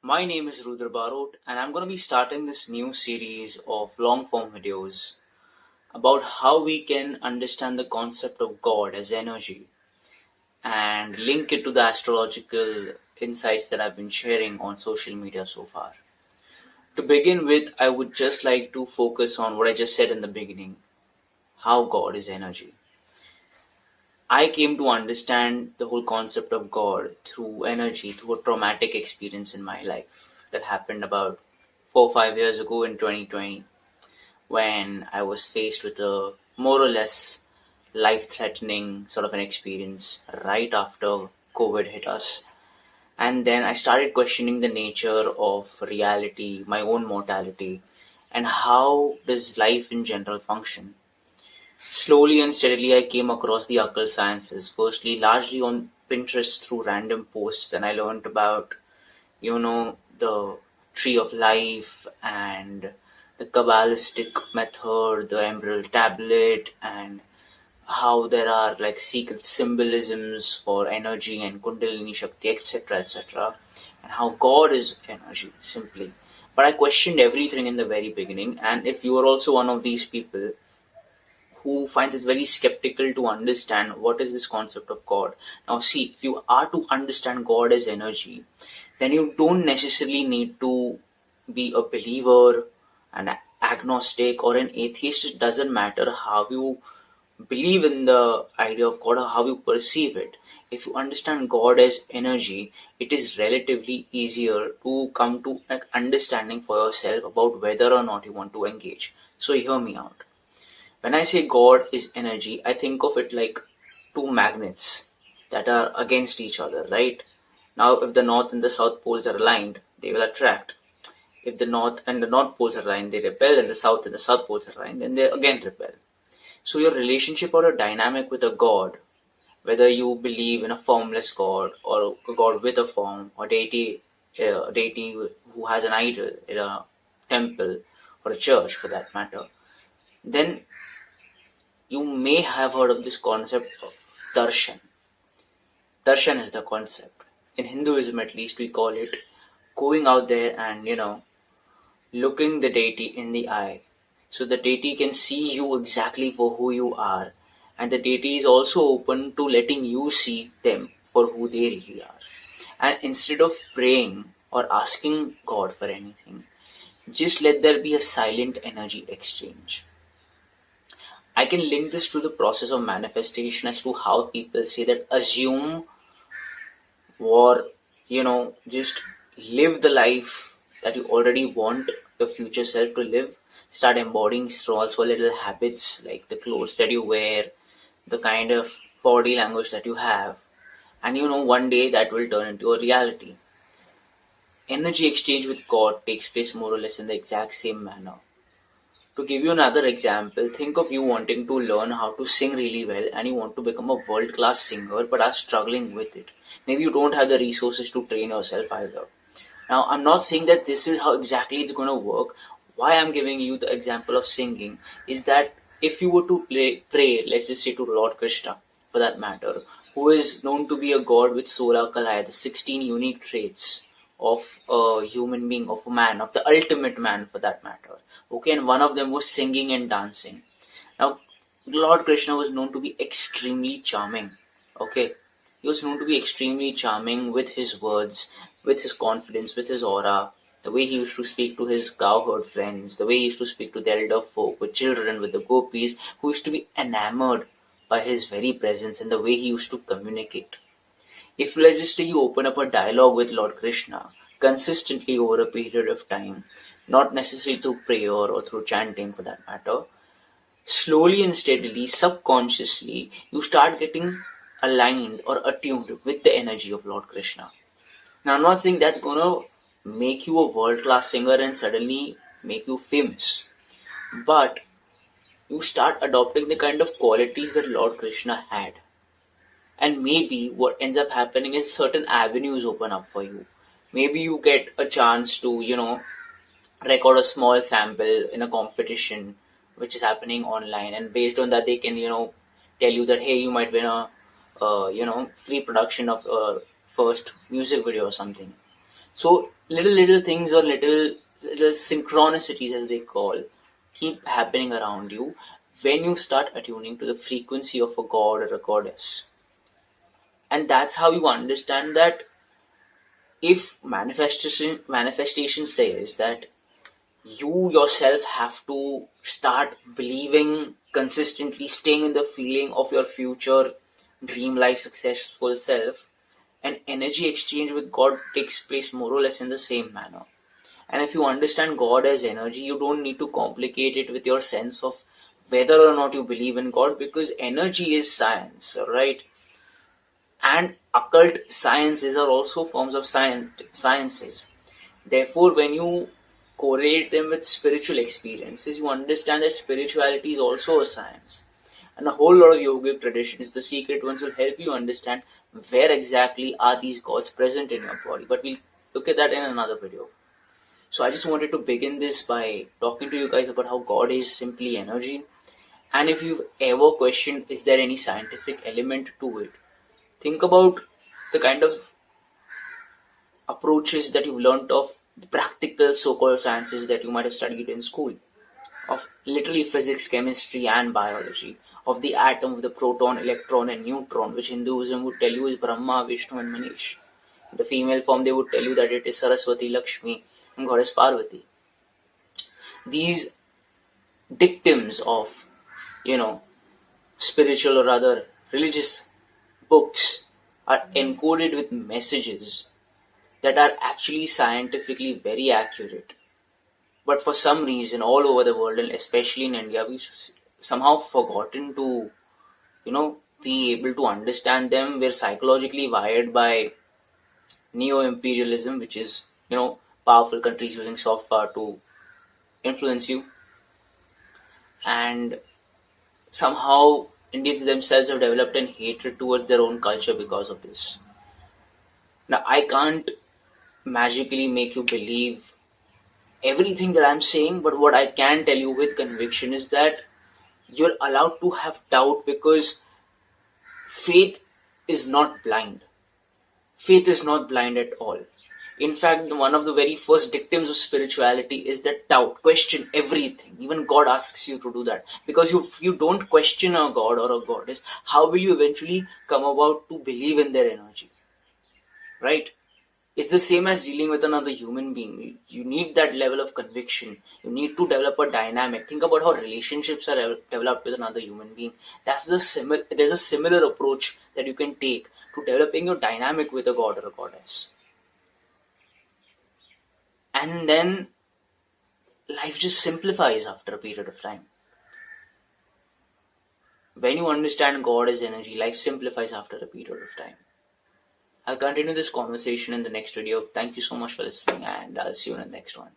My name is Rudra Bbarot, and I'm going to be starting this new series of long form videos about how we can understand the concept of God as energy and link it to the astrological insights that I've been sharing on social media so far. To begin with, I would just like to focus on what I just said in the beginning, how God is energy. I came to understand the whole concept of God through energy, through a traumatic experience in my life that happened about 4 or 5 years ago in 2020, when I was faced with a more or less life threatening sort of an experience right after COVID hit us. And then I started questioning the nature of reality, my own mortality, and how does life in general function. Slowly and steadily, I came across the occult sciences, firstly, largely on Pinterest through random posts, and I learned about, the tree of life and the Kabbalistic method, the Emerald Tablet, and how there are like secret symbolisms for energy and Kundalini Shakti, etc., etc., and how God is energy, simply. But I questioned everything in the very beginning, and if you are also one of these people who finds it very skeptical to understand what is this concept of God. Now, see, if you are to understand God as energy, then you don't necessarily need to be a believer, an agnostic, or an atheist. It doesn't matter how you believe in the idea of God or how you perceive it. If you understand God as energy, it is relatively easier to come to an understanding for yourself about whether or not you want to engage. So, hear me out. When I say God is energy, I think of it like two magnets that are against each other, right? Now, if the north and the south poles are aligned, they will attract. If the north and the north poles are aligned, they repel, and the south poles are aligned, then they again repel. So, your relationship or a dynamic with a God, whether you believe in a formless God or a God with a form, or deity who has an idol in a temple or a church for that matter, then you may have heard of this concept of darshan. Darshan is the concept. In Hinduism, at least, we call it going out there and, looking the deity in the eye. So the deity can see you exactly for who you are. And the deity is also open to letting you see them for who they really are. And instead of praying or asking God for anything, just let there be a silent energy exchange. I can link this to the process of manifestation as to how people say that assume or, just live the life that you already want your future self to live. Start embodying small, small little habits like the clothes that you wear, the kind of body language that you have. And one day that will turn into a reality. Energy exchange with God takes place more or less in the exact same manner. To give you another example, think of you wanting to learn how to sing really well and you want to become a world class singer but are struggling with it. Maybe you don't have the resources to train yourself either. Now, I'm not saying that this is how exactly it's going to work. Why I'm giving you the example of singing is that if you were to pray, let's just say to Lord Krishna for that matter, who is known to be a god with Sola Kalaya, the 16 unique traits of a human being, of a man, of the ultimate man for that matter. Okay, and one of them was singing and dancing. Now, Lord Krishna was known to be extremely charming. Okay, he was known to be extremely charming with his words, with his confidence, with his aura, the way he used to speak to his cowherd friends, the way he used to speak to the elder folk, with children, with the gopis, who used to be enamored by his very presence and the way he used to communicate. If let's just say you open up a dialogue with Lord Krishna consistently over a period of time, not necessarily through prayer or through chanting for that matter, slowly and steadily, subconsciously, you start getting aligned or attuned with the energy of Lord Krishna. Now, I'm not saying that's gonna make you a world class singer and suddenly make you famous, but you start adopting the kind of qualities that Lord Krishna had. And maybe what ends up happening is certain avenues open up for you. Maybe you get a chance to, record a small sample in a competition which is happening online, and based on that, they can, tell you that, hey, you might win a, free production of a first music video or something. So little things, or little synchronicities, as they call, keep happening around you when you start attuning to the frequency of a god or a goddess. And that's how you understand that if manifestation says that you yourself have to start believing consistently, staying in the feeling of your future dream life successful self, an energy exchange with God takes place more or less in the same manner. And if you understand God as energy, you don't need to complicate it with your sense of whether or not you believe in God, because energy is science, right? And occult sciences are also forms of sciences. Therefore, when you correlate them with spiritual experiences, you understand that spirituality is also a science. And a whole lot of yogic traditions, the secret ones, will help you understand where exactly are these gods present in your body. But we'll look at that in another video. So I just wanted to begin this by talking to you guys about how God is simply energy. And if you've ever questioned, is there any scientific element to it? Think about the kind of approaches that you've learnt of the practical so-called sciences that you might have studied in school, of literally physics, chemistry, and biology, of the atom, of the proton, electron, and neutron, which Hinduism would tell you is Brahma, Vishnu, and Manish. In the female form, they would tell you that it is Saraswati, Lakshmi, and Goddess Parvati. These dictums of, you know, spiritual or other religious books are encoded with messages that are actually scientifically very accurate. But for some reason, all over the world, and especially in India, we've somehow forgotten to, be able to understand them. We're psychologically wired by neo-imperialism, which is, powerful countries using soft power to influence you. And somehow Indians themselves have developed an hatred towards their own culture because of this. Now, I can't magically make you believe everything that I'm saying, but what I can tell you with conviction is that you're allowed to have doubt, because faith is not blind. Faith is not blind at all. In fact, one of the very first dictums of spirituality is that doubt, question everything. Even God asks you to do that. Because if you don't question a God or a goddess, how will you eventually come about to believe in their energy? Right? It's the same as dealing with another human being. You need that level of conviction. You need to develop a dynamic. Think about how relationships are developed with another human being. There's a similar approach that you can take to developing your dynamic with a god or a goddess. And then life just simplifies after a period of time. When you understand God as energy, life simplifies after a period of time. I'll continue this conversation in the next video. Thank you so much for listening, and I'll see you in the next one.